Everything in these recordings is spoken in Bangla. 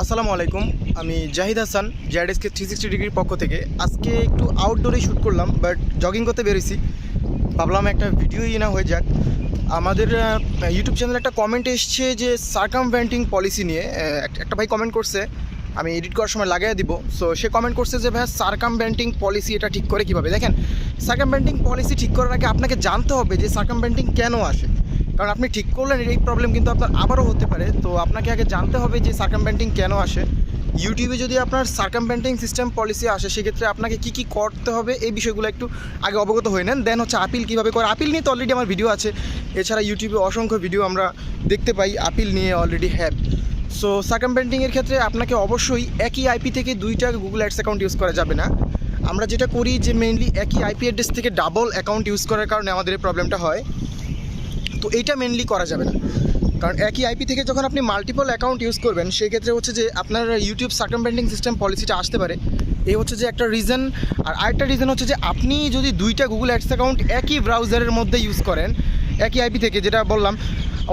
আসসালামু আলাইকুম। আমি জাহিদ হাসান, জেডএসকে 360 ডিগ্রির পক্ষ থেকে। আজকে একটু আউটডোরে শ্যুট করলাম, বাট জগিং করতে বেরোইছি। ভাবলাম একটা ভিডিওই না হয়ে যাক। আমাদের ইউটিউব চ্যানেলে একটা কমেন্ট এসছে যে সার্কামভেন্টিং পলিসি নিয়ে। একটা ভাই কমেন্ট করছে, আমি এডিট করার সময় লাগিয়ে দিব। সো সে কমেন্ট করছে যে ভাই সার্কামভেন্টিং পলিসি এটা ঠিক করে কীভাবে। দেখেন, সার্কামভেন্টিং পলিসি ঠিক করার আগে আপনাকে জানতে হবে যে সার্কামভেন্টিং কেন আসে। কারণ আপনি ঠিক করলেন, এই প্রবলেম কিন্তু আপনার আবারও হতে পারে। তো আপনাকে আগে জানতে হবে যে সার্কামভেন্টিং কেন আসে। ইউটিউবে যদি আপনার সার্কামভেন্টিং সিস্টেম পলিসি আসে, সেক্ষেত্রে আপনাকে কী কী করতে হবে এই বিষয়গুলো একটু আগে অবগত হয়ে নেন। দেন হচ্ছে আপিল কীভাবে করে। আপিল নিয়ে তো অলরেডি আমার ভিডিও আছে। এছাড়া ইউটিউবে অসংখ্য ভিডিও আমরা দেখতে পাই আপিল নিয়ে অলরেডি হ্যাভ। সো সার্কামভেন্টিংয়ের ক্ষেত্রে আপনাকে অবশ্যই একই আইপি থেকে দুইটা গুগল অ্যাডস অ্যাকাউন্ট ইউজ করা যাবে না। আমরা যেটা করি যে মেইনলি একই আইপি অ্যাড্রেস থেকে ডাবল অ্যাকাউন্ট ইউজ করার কারণে আমাদের এই প্রবলেমটা হয়। তো এইটা মেনলি করা যাবে না, কারণ একই আইপি থেকে যখন আপনি মাল্টিপল অ্যাকাউন্ট ইউজ করবেন, সেই ক্ষেত্রে হচ্ছে যে আপনার ইউটিউব সার্কামভেন্টিং সিস্টেম পলিসিটা আসতে পারে। এই হচ্ছে যে একটা রিজন। আর আরেকটা রিজন হচ্ছে যে আপনি যদি দুইটা গুগল অ্যাডস অ্যাকাউন্ট একই ব্রাউজারের মধ্যে ইউজ করেন একই আইপি থেকে, যেটা বললাম,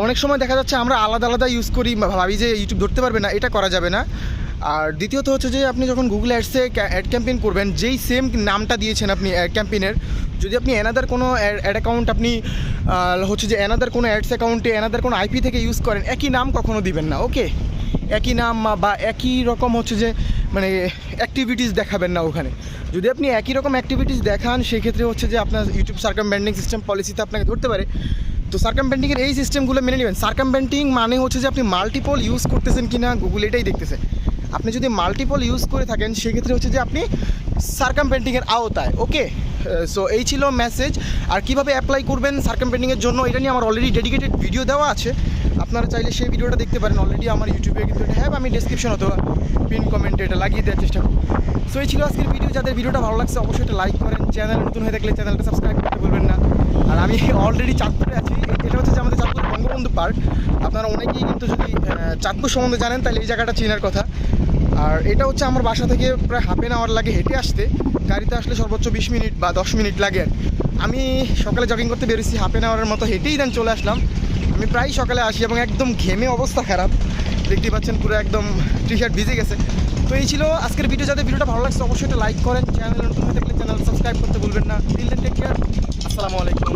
অনেক সময় দেখা যাচ্ছে আমরা আলাদা আলাদা ইউজ করি, ভাবি যে ইউটিউব ধরতে পারবে না, এটা করা যাবে না। আর দ্বিতীয়ত হচ্ছে যে আপনি যখন গুগল অ্যাডসে অ্যাড ক্যাম্পেইন করবেন, যেই সেম নামটা দিয়েছেন আপনি অ্যাড ক্যাম্পেইনের, যদি আপনি অ্যানাদার কোনো অ্যাড অ্যাকাউন্ট আপনি হচ্ছে যে অ্যানাদার কোনো অ্যাডস অ্যাকাউন্টে অ্যানাদার কোনো আইপি থেকে ইউজ করেন, একই নাম কখনো দিবেন না। ওকে, একই নাম বা একই রকম হচ্ছে যে মানে অ্যাক্টিভিটিস দেখাবেন না ওখানে। যদি আপনি একই রকম অ্যাক্টিভিটিস দেখান, সেক্ষেত্রে হচ্ছে যে আপনার ইউটিউব সার্কামভেন্টিং সিস্টেম পলিসিতে আপনাকে ধরতে পারে। তো সার্কামভেন্টিংয়ের এই সিস্টেমগুলো মেনে নেবেন। সার্কামভেন্টিং মানে হচ্ছে যে আপনি মাল্টিপল ইউজ করতেছেন কি না, গুগল এটাই দেখতেছে। আপনি যদি মাল্টিপল ইউজ করে থাকেন, সেক্ষেত্রে হচ্ছে যে আপনি সার্কামভেন্টিংয়ের আওতায়। ওকে, সো এই ছিল মেসেজ। আর কীভাবে অ্যাপ্লাই করবেন সার্কামভেন্টিংয়ের জন্য, এটা নিয়ে আমার অলরেডি ডেডিকেটেড ভিডিও দেওয়া আছে। আপনারা চাইলে সেই ভিডিওটা দেখতে পারেন। অলরেডি আমার ইউটিউবে কিন্তু এটা হ্যাঁ, আমি ডেসক্রিপশন অথবা পিন কমেন্টে এটা লাগিয়ে দেওয়ার চেষ্টা করব। সো এই ছিল আজকের ভিডিও। যাদের ভিডিওটা ভালো লাগছে অবশ্যই এটা লাইক করেন। চ্যানেল নতুন হয়ে থাকলে চ্যানেলটা সাবস্ক্রাইব করতে বলবেন না। আর আমি অলরেডি চাঁদপুরে আছি। এটা হচ্ছে যে আমাদের চাঁদপুর বঙ্গবন্ধু পার্ক। আপনারা অনেকেই কিন্তু যদি চাঁদপুর সম্বন্ধে জানেন, তাহলে এই জায়গাটা চেনার কথা। আর এটা হচ্ছে আমার বাসা থেকে প্রায় হাফ এন আওয়ার লাগে হেঁটে আসতে। গাড়িতে আসলে সর্বোচ্চ 20 মিনিট বা 10 মিনিট লাগে। আমি সকালে জগিং করতে বেরিয়েছি, হাফ এন আওয়ারের মতো হেঁটেই দেন চলে আসলাম। আমি প্রায় সকালে আসি এবং একদম ঘেমে অবস্থা খারাপ, দেখতেই পাচ্ছেন পুরো একদম টি শার্ট ভিজে গেছে। তো এই ছিল আজকের ভিডিও। যাদের ভিডিওটা ভালো লাগছে অবশ্যই এটা লাইক করেন। চ্যানেল নতুন হয়ে থাকলে চ্যানেল সাবস্ক্রাইব করতে ভুলবেন না। Till then take care. আসসালামু আলাইকুম।